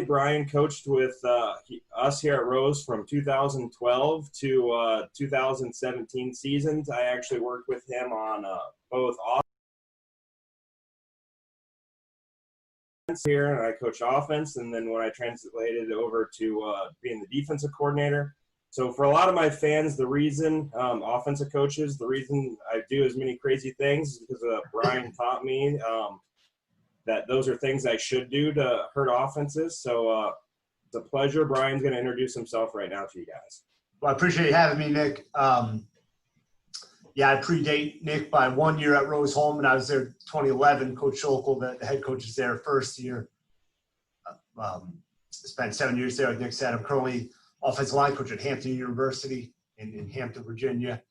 Brian coached with us here at Rose from 2012 to 2017 seasons. I actually worked with him on both offense here, and I coached offense, and then when I translated over to being the defensive coordinator. So for a lot of my fans, the reason offensive coaches, the reason I do as many crazy things is because Brian taught me that those are things I should do to hurt offenses. So it's a pleasure. Brian's going to introduce himself right now to you guys. Well, I appreciate you having me, Nick. Yeah, I predate Nick by 1 year at Rose Home, and I was there 2011. Coach Schulkel, the head coach, is there first year. Spent 7 years there, like Nick said. I'm currently offensive line coach at Hampton University in Hampton, Virginia.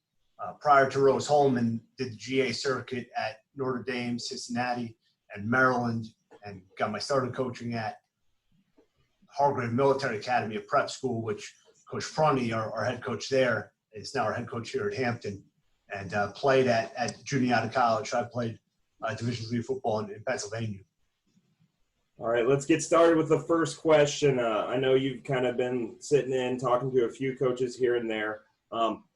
Prior to Rose Home, and did the GA circuit at Notre Dame, Cincinnati, and Maryland, and got my starting coaching at Hargrave Military Academy, a prep school, which Coach Frunny, our head coach there, is now our head coach here at Hampton, and played at Juniata College. I played Division III football in Pennsylvania. All right, let's get started with the first question. I know you've kind of been sitting in, talking to a few coaches here and there.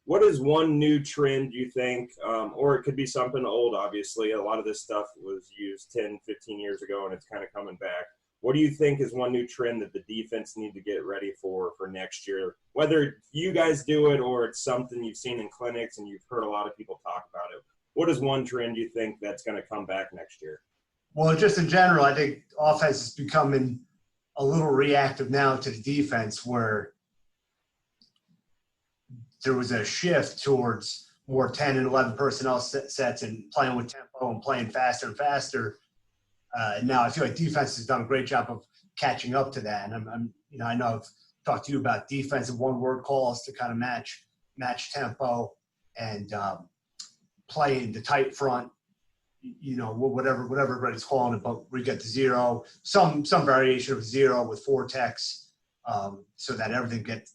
What is one new trend you think, or it could be something old, obviously. A lot of this stuff was used 10, 15 years ago, and it's kind of coming back. What do you think is one new trend that the defense need to get ready for next year? Whether you guys do it or it's something you've seen in clinics and you've heard a lot of people talk about it. What is one trend you think that's going to come back next year? Well, just in general, I think offense is becoming a little reactive now to the defense, where there was a shift towards more 10 and 11 personnel sets and playing with tempo and playing faster and faster. Now I feel like defense has done a great job of catching up to that. And I know I've talked to you about defensive one-word calls to kind of match tempo and playing the tight front, whatever everybody's calling it, but we get to zero, some variation of zero with four techs, so that everything gets,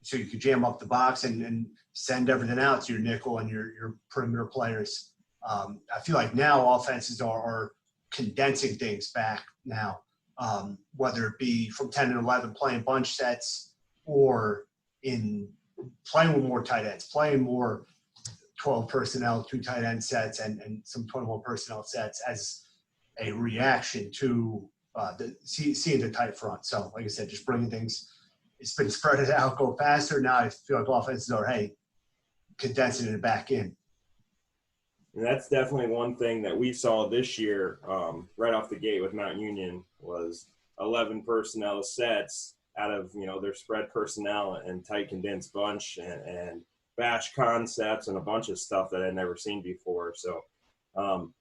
so you can jam up the box and send everything out to your nickel and your perimeter players. I feel like now offenses are condensing things back now, whether it be from 10 and 11 playing bunch sets, or in playing with more tight ends, playing more 12 personnel, 2 tight end sets, and some 21 personnel sets as a reaction to seeing the tight front. So, like I said, just bringing things, it's been spread it out, go faster. Now I feel like offenses are, condensing it back in. And that's definitely one thing that we saw this year right off the gate with Mount Union was 11 personnel sets out of, their spread personnel and tight condensed bunch and bash concepts and a bunch of stuff that I'd never seen before. So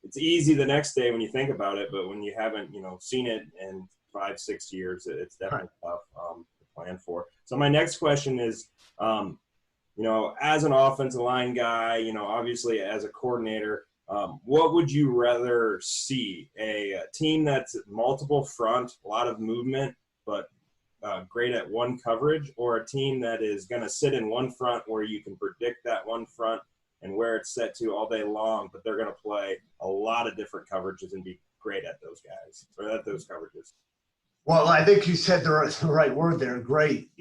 it's easy the next day when you think about it, but when you haven't, seen it in 5-6 years, it's definitely tough to plan for. So my next question is, as an offensive line guy, obviously as a coordinator, what would you rather see? A team that's multiple front, a lot of movement, but great at one coverage, or a team that is going to sit in one front where you can predict that one front and where it's set to all day long, but they're going to play a lot of different coverages and be great at those guys, or at those coverages? Well, I think you said the right word there. Great.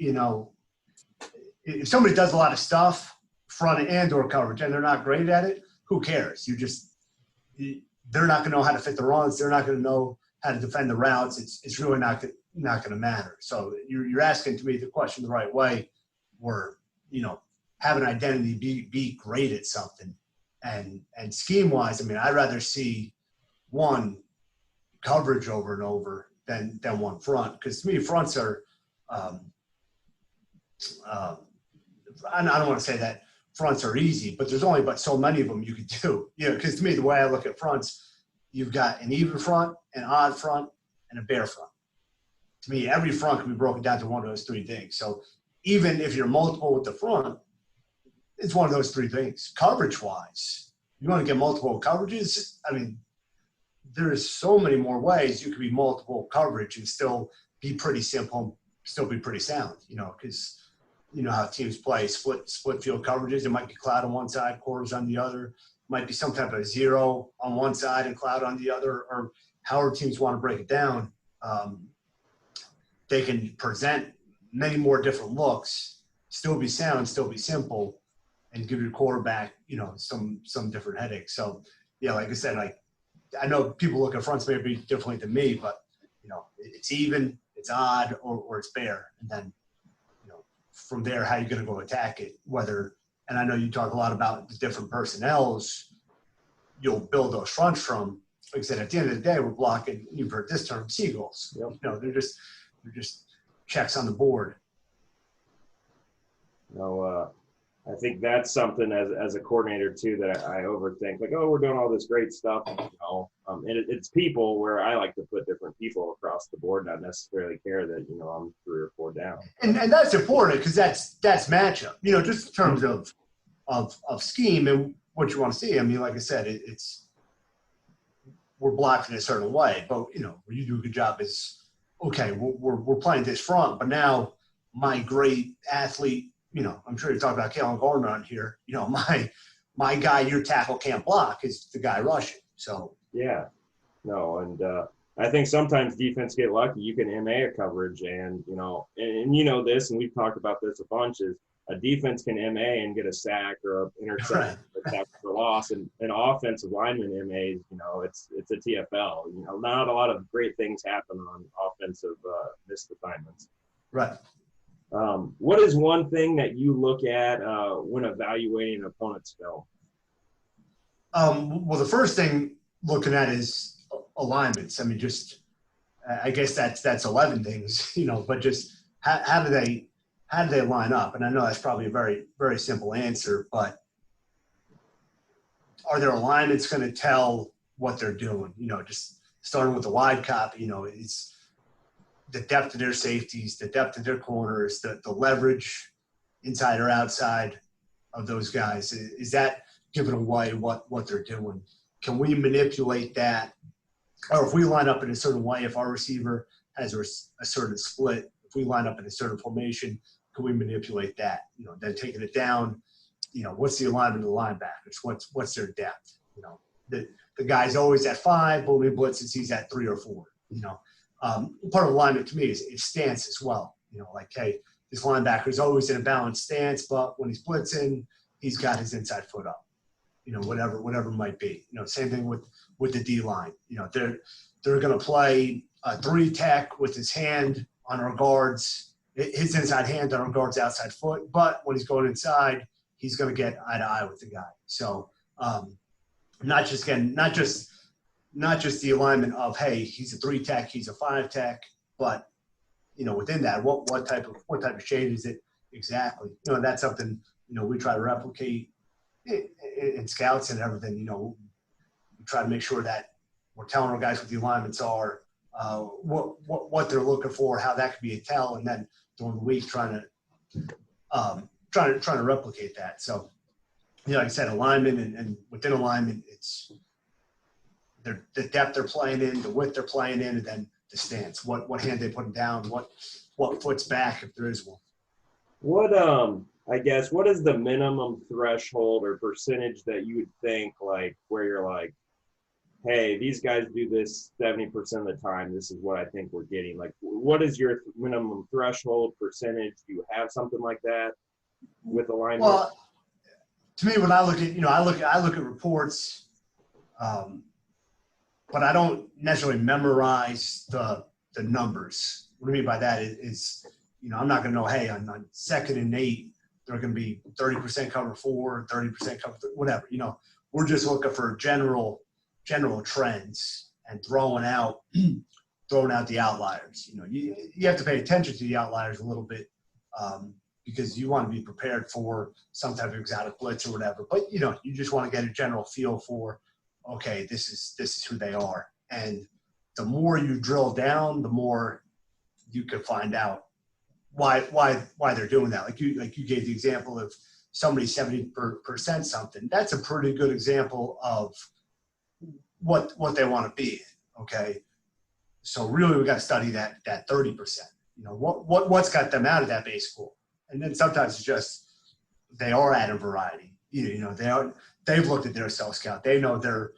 If somebody does a lot of stuff, front and or coverage, and they're not great at it, who cares? They're not going to know how to fit the runs. They're not going to know how to defend the routes. It's really not going to matter. So you're asking to me the question the right way, where have an identity, be great at something, and scheme wise, I'd rather see one coverage over and over than one front, because to me fronts are I don't want to say that fronts are easy, but there's only but so many of them you could do. Because to me, the way I look at fronts, you've got an even front, an odd front, and a bare front. To me, every front can be broken down to one of those three things. So even if you're multiple with the front, it's one of those three things. Coverage-wise, you want to get multiple coverages? There's so many more ways you could be multiple coverage and still be pretty simple, still be pretty sound, because how teams play split field coverages. It might be cloud on one side, quarters on the other. It might be some type of zero on one side and cloud on the other, or however teams want to break it down. they can present many more different looks, still be sound, still be simple, and give your quarterback, some different headaches. So, yeah, like I said, like I know people look at fronts maybe differently than me, but it's even, it's odd, or it's bare, and then from there, how you're going to go attack it. Whether, and I know you talk a lot about the different personnels you'll build those fronts from. Like I said, at the end of the day, we're blocking. You've heard this term, seagulls. Yep. They're just checks on the board. I think that's something as a coordinator too that I overthink. Like, oh, we're doing all this great stuff, and it's people where I like to put different people across the board, not necessarily care that I'm 3 or 4 down. And that's important because that's matchup. Just in terms of scheme and what you want to see. I mean, like I said, it's we're blocked in a certain way, but where you do a good job is okay. We're playing this front, but now my great athlete. I'm sure you talk about Kalen Gardner on here. My guy, your tackle can't block is the guy rushing. So yeah, no, and I think sometimes defense get lucky. You can MA a coverage, and this, and we've talked about this a bunch. Is a defense can MA and get a sack or an interception, a tackle for loss, and an offensive lineman MAs. It's a TFL. Not a lot of great things happen on offensive missed assignments. Right. What is one thing that you look at when evaluating an opponent's film? Well, the first thing looking at is alignments. I mean, I guess that's 11 things, but just how do they line up? And I know that's probably a very, very simple answer, but are their alignments going to tell what they're doing? Just starting with the wide copy, it's the depth of their safeties, the depth of their corners, the leverage inside or outside of those guys. Is that giving away what they're doing? Can we manipulate that? Or if we line up in a certain way, if our receiver has a certain split, if we line up in a certain formation, can we manipulate that? Then taking it down, what's the alignment of the linebackers? What's their depth? The guy's always at 5, but when he blitzes, he's at 3 or 4, part of alignment to me is stance as well. Hey, this linebacker is always in a balanced stance, but when he's blitzing, he's got his inside foot up. Whatever it might be. Same thing with the D line. They're going to play a 3 tech with his hand on our guards, his inside hand on our guard's outside foot. But when he's going inside, he's going to get eye to eye with the guy. So not just the alignment of, hey, he's a 3 tech, he's a 5 tech, but within that, what type of shade is it exactly? That's something we try to replicate in scouts and everything. We try to make sure that we're telling our guys what the alignments are, what they're looking for, how that could be a tell, and then during the week trying to replicate that. So, like I said, alignment and within alignment, it's the depth they're playing in, the width they're playing in, and then the stance. What hand they put down, what foot's back if there is one. What is the minimum threshold or percentage that you would think, like, where you're like, hey, these guys do this 70% of the time, this is what I think we're getting? Like, what is your minimum threshold percentage? Do you have something like that with alignment? Well, to me, when I look at, I look at reports, but I don't necessarily memorize the numbers. What I mean by that is I'm not going to know, hey, on 2nd and 8, they're going to be 30% cover 4, 30% cover 3, whatever. We're just looking for general trends and throwing out the outliers. You have to pay attention to the outliers a little bit because you want to be prepared for some type of exotic blitz or whatever. But you just want to get a general feel for, okay, this is who they are. And the more you drill down, the more you can find out why they're doing that. Like you gave the example of somebody 70% something. That's a pretty good example of what they want to be. Okay, so really we got to study that 30%. What's got them out of that base school, and then sometimes it's just they are adding variety. They've looked at their cell scout. They know they're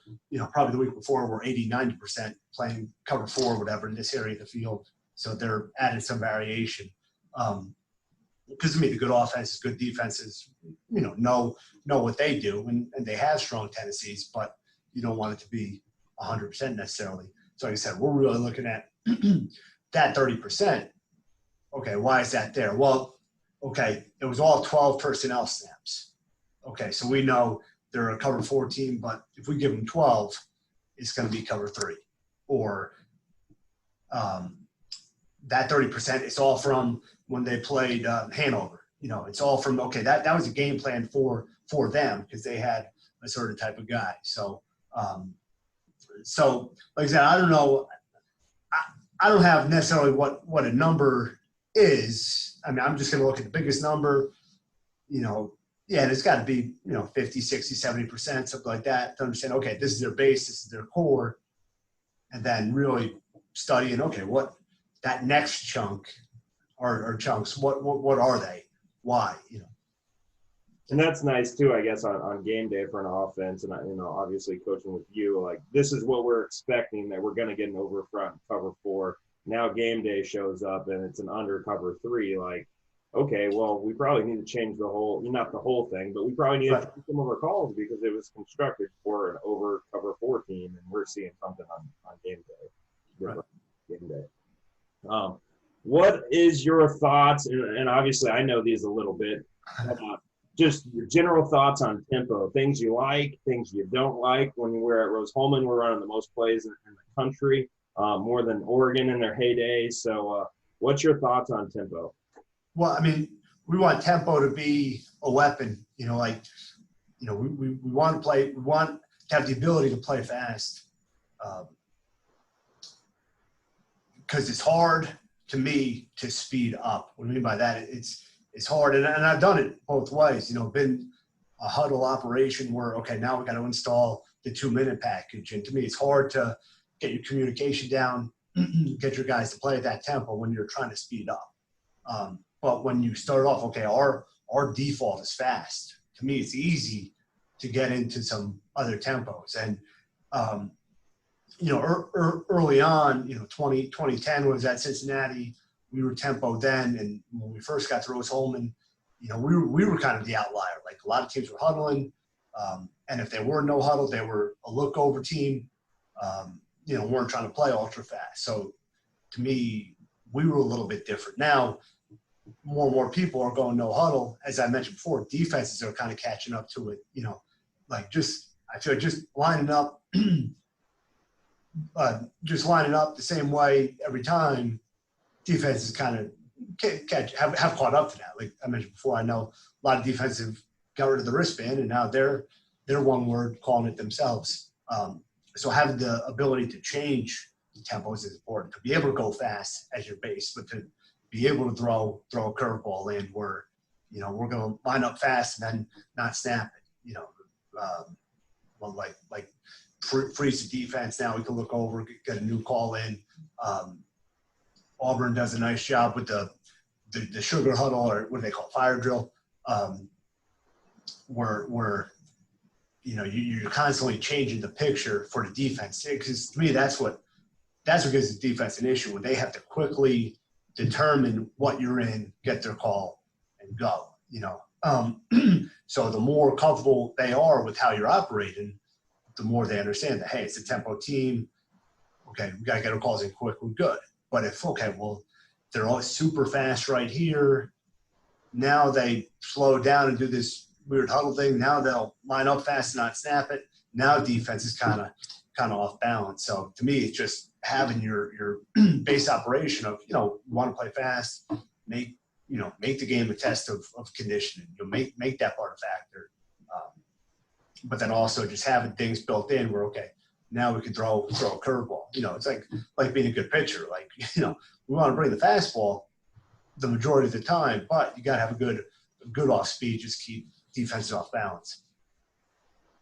probably the week before we're 80-90% playing cover 4 or whatever in this area of the field. So they're adding some variation. Because to me, the good offenses, good defenses, know what they do, and they have strong tendencies, but you don't want it to be 100% necessarily. So like I said, we're really looking at that 30%. Okay, why is that there? Well, okay, it was all 12 personnel snaps. Okay, so we know they're a cover 4 team, but if we give them 12, it's going to be cover 3. Or that 30% is all from when they played Hanover. It's all from, okay, that was a game plan for them because they had a certain type of guy. So, like I said, I don't know. I don't have necessarily what a number is. I mean, I'm just going to look at the biggest number, and it's got to be, 50, 60, 70%, something like that, to understand, okay, this is their base, this is their core, and then really studying, okay, what that next chunk or chunks, what are they? Why? And that's nice too, I guess, on game day for an offense. And obviously coaching with you, like this is what we're expecting, that we're going to get an over front cover 4. Now game day shows up and it's an under cover 3. Like, okay, well, we probably need to change the whole, not the whole thing, but we probably need to change some of our calls because it was constructed for an over cover 4 team, and we're seeing something on game day. Right. Game day. What is your thoughts? And obviously, I know these a little bit. Just your general thoughts on tempo, things you like, things you don't like. When we're at Rose-Hulman, we're running the most plays in the country, more than Oregon in their heyday. So what's your thoughts on tempo? Well, I mean, we want tempo to be a weapon, we want to play, we want to have the ability to play fast. Because it's hard to me to speed up. What I mean by that, it's hard, and I've done it both ways. Been a huddle operation where, okay, now we got to install the 2-minute package, and to me, it's hard to get your communication down, get your guys to play at that tempo when you're trying to speed up. But when you start off, okay, our default is fast. To me, it's easy to get into some other tempos, and early on, 2010 was at Cincinnati. We were tempo then, and when we first got to Rose-Hulman, we were kind of the outlier. Like a lot of teams were huddling, and if they were no huddle, they were a look over team. Weren't trying to play ultra fast. So to me, we were a little bit different. Now, more and more people are going no huddle. As I mentioned before, defenses are kind of catching up to it. I feel like just lining up. Just lining up the same way every time, defenses kind of have caught up to that. Like I mentioned before, I know a lot of defensive got rid of the wristband, and now they're one word calling it themselves. So having the ability to change the tempos is important. To be able to go fast as your base, but to be able to throw a curveball in where we're going to line up fast and then not snap it. Like freeze the defense. Now we can look over, get a new call in. Auburn does a nice job with the sugar huddle, or what do they call it, fire drill, where you're constantly changing the picture for the defense. Because to me, that's what gives the defense an issue, when they have to quickly determine what you're in, get their call, and go. So the more comfortable they are with how you're operating, the more they understand that, hey, it's a tempo team. Okay, we got to get our calls in quick. We're good. But they're all super fast right here. Now they slow down and do this weird huddle thing. Now they'll line up fast and not snap it. Now defense is kind of off balance. So to me, it's just having your base operation of, you want to play fast, make the game a test of conditioning. Make that part a factor. But then also just having things built in where, okay, now we can throw a curveball. It's like being a good pitcher. Like, we want to bring the fastball the majority of the time, but you got to have a good off speed, just keep defenses off balance.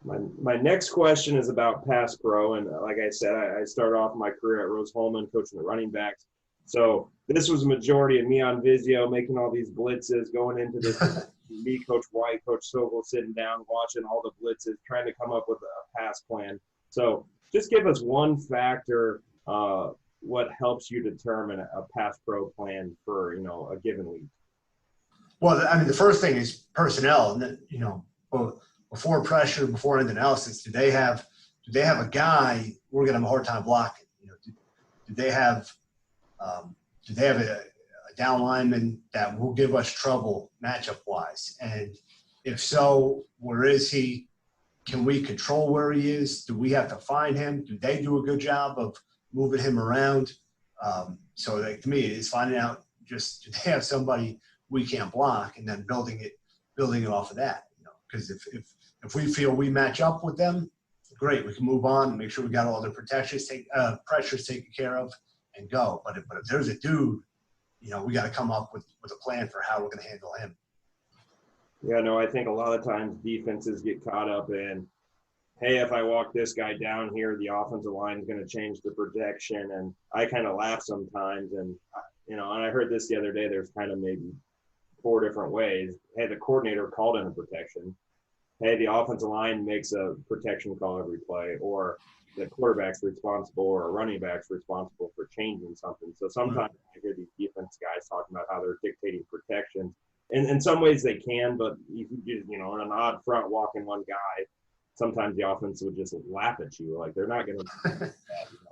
My next question is about pass pro. And like I said, I started off my career at Rose-Hulman coaching the running backs. So this was a majority of me on Vizio, making all these blitzes, going into this, me, Coach White, Coach Sobel, sitting down, watching all the blitzes, trying to come up with a pass plan. So just give us one factor what helps you determine a pass pro plan for, you know, a given week? Well, I mean, the first thing is personnel. You know, before pressure, before anything else, is do they have a guy we're going to have a hard time blocking? You know, do they have a down lineman that will give us trouble matchup wise? And if so, where is he? Can we control where he is? Do we have to find him? Do they do a good job of moving him around? So, like, to me, it's finding out just do they have somebody we can't block, and then building it off of that. You know, because if we feel we match up with them, great, we can move on and make sure we got all their pressures taken care of and go. But if there's a dude, you know, we got to come up with a plan for how we're going to handle him. Yeah, no, I think a lot of times defenses get caught up in, hey, if I walk this guy down here, the offensive line is going to change the protection. And I kind of laugh sometimes. And, you know, and I heard this the other day, there's kind of maybe 4 different ways. Hey, the coordinator called in a protection. Hey, the offensive line makes a protection call every play, or the quarterback's responsible or a running back's responsible for changing something. So sometimes I hear these defense guys talking about how they're dictating protections. And in some ways they can, but you know, on an odd front walking one guy, sometimes the offense would just laugh at you. Like, they're not going to, you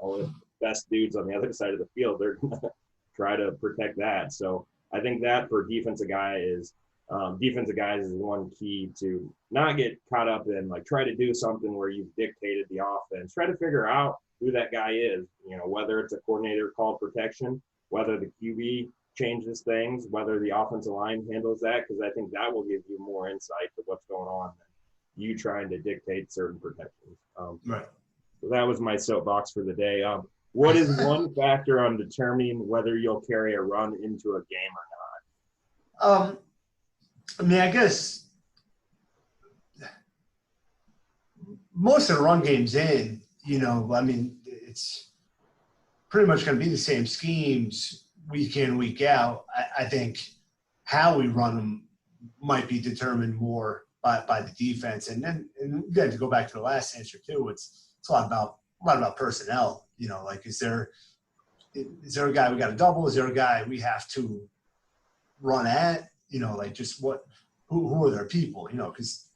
know, if the best dudes on the other side of the field, they're going to try to protect that. So I think that for defensive guys is one key to not get caught up in, like, try to do something where you've dictated the offense. Try to figure out who that guy is, you know, whether it's a coordinator called protection, whether the QB changes things, whether the offensive line handles that, because I think that will give you more insight to what's going on than you trying to dictate certain protections. Right. So that was my soapbox for the day. What is one factor on determining whether you'll carry a run into a game or not? I mean, I guess most of the run games in, you know, I mean, it's pretty much going to be the same schemes week in, week out. I think how we run them might be determined more by the defense. And then to go back to the last answer too, it's a lot about personnel. You know, like, is there a guy we got to double? Is there a guy we have to run at? You know, like, just who are their people? You know, because,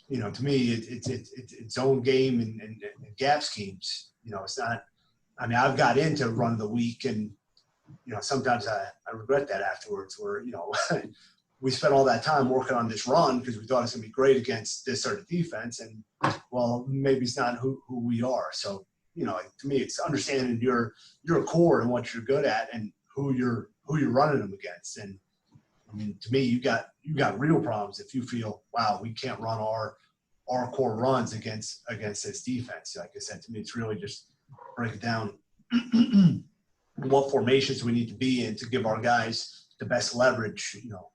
you know, to me it's zone game and gap schemes. You know, it's not. I mean, I've got into run of the week, and, you know, sometimes I regret that afterwards, where, you know, we spent all that time working on this run because we thought it was going to be great against this sort of defense, and, well, maybe it's not who we are. So, you know, to me, it's understanding your core and what you're good at and who you're running them against. And I mean, to me, you got real problems if you feel, wow, we can't run our core runs against this defense. Like I said, to me, it's really just break it down. What formations we need to be in to give our guys the best leverage. You know,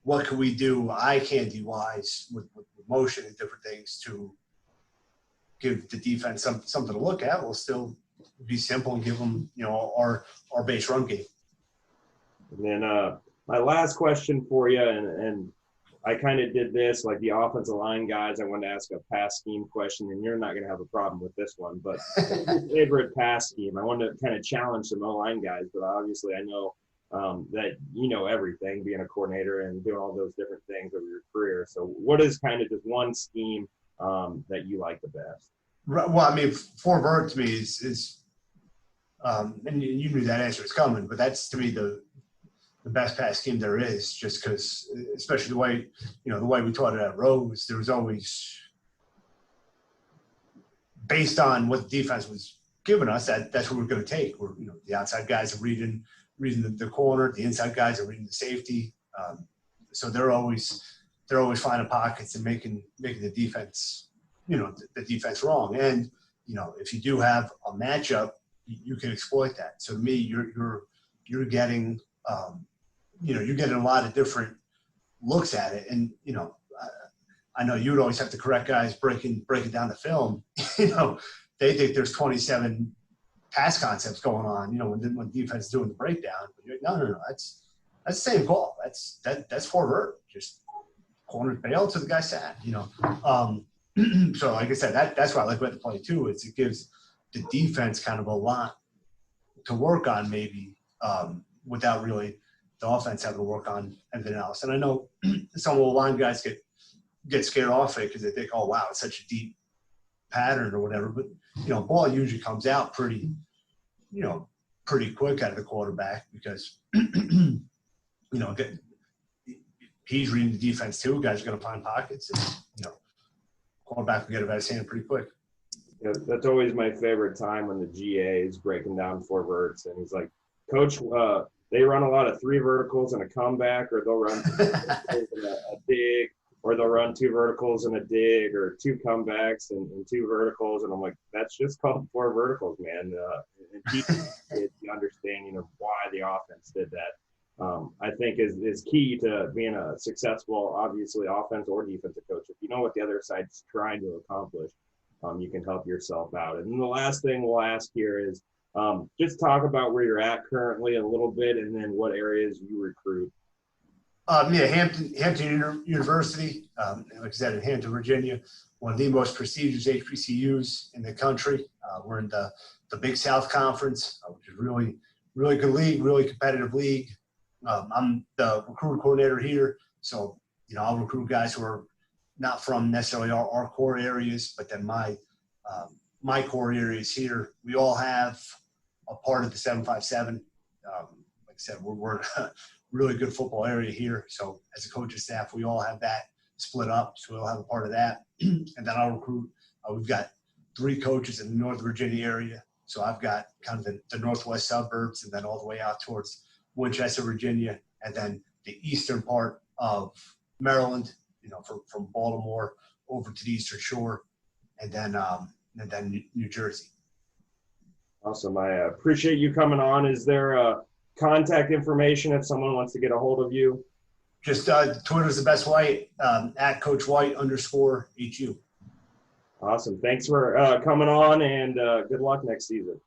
what can we do eye candy wise with motion and different things to give the defense something to look at. We'll still be simple and give them, you know, our base run game. And then my last question for you, and I kind of did this, like the offensive line guys, I wanted to ask a pass scheme question, and you're not going to have a problem with this one, but your favorite pass scheme? I wanted to kind of challenge some O-line guys, but obviously I know that you know everything, being a coordinator and doing all those different things over your career. So what is kind of just one scheme that you like the best? Well, I mean, 4 vert to me is and you knew that answer was coming, but that's, to me, the best pass scheme there is, just because, especially the way we taught it at Rose, there was always, based on what the defense was giving us, that's what we're going to take. We're, you know, the outside guys are reading the corner, the inside guys are reading the safety. So they're always finding pockets and making the defense, you know, the defense wrong. And, you know, if you do have a matchup, you can exploit that. So to me, you're getting you're getting a lot of different looks at it. And, you know, I know you would always have to correct guys breaking down the film. You know, they think there's 27 pass concepts going on, you know, when defense is doing the breakdown. But you're like, no, that's the same call. That's 4 vert. Just corner bail to the guy sat, you know. So like I said, that's why I like about the play too, is it gives the defense kind of a lot to work on maybe without really the offense having to work on anything else. And I know some of the line guys get scared off it because they think, oh, wow, it's such a deep pattern or whatever. But, ball usually comes out pretty quick out of the quarterback because, he's reading the defense too. Guys are going to find pockets and, quarterback will get it out of his hand pretty quick. Yeah, that's always my favorite time when the GA is breaking down 4 verts and he's like, Coach, they run a lot of 3 verticals and a comeback, or they'll run 2 verticals and a dig, or they'll run 2 verticals and a dig, or 2 comebacks and 2 verticals. And I'm like, that's just called 4 verticals, man. And teaching the understanding of why the offense did that, I think is key to being a successful, obviously, offense or defensive coach. If you know what the other side's trying to accomplish, you can help yourself out. And then the last thing we'll ask here is just talk about where you're at currently a little bit, and then what areas you recruit. Hampton University, like I said, in Hampton, Virginia, one of the most prestigious HBCUs in the country. We're in the Big South Conference, which is really, really good league, really competitive league. I'm the recruit coordinator here, so I'll recruit guys who are not from necessarily our core areas, but then my core areas here. We all have a part of the 757. Like I said, we're a really good football area here. So as a coaching staff, we all have that split up. So we'll have a part of that. And then I'll recruit. We've got 3 coaches in the North Virginia area. So I've got kind of the northwest suburbs and then all the way out towards Winchester, Virginia, and then the eastern part of Maryland, from Baltimore over to the Eastern Shore, and then New Jersey. Awesome. I appreciate you coming on. Is there contact information if someone wants to get a hold of you? Just Twitter's the best way, at Coach White _HU. Awesome. Thanks for coming on, and good luck next season.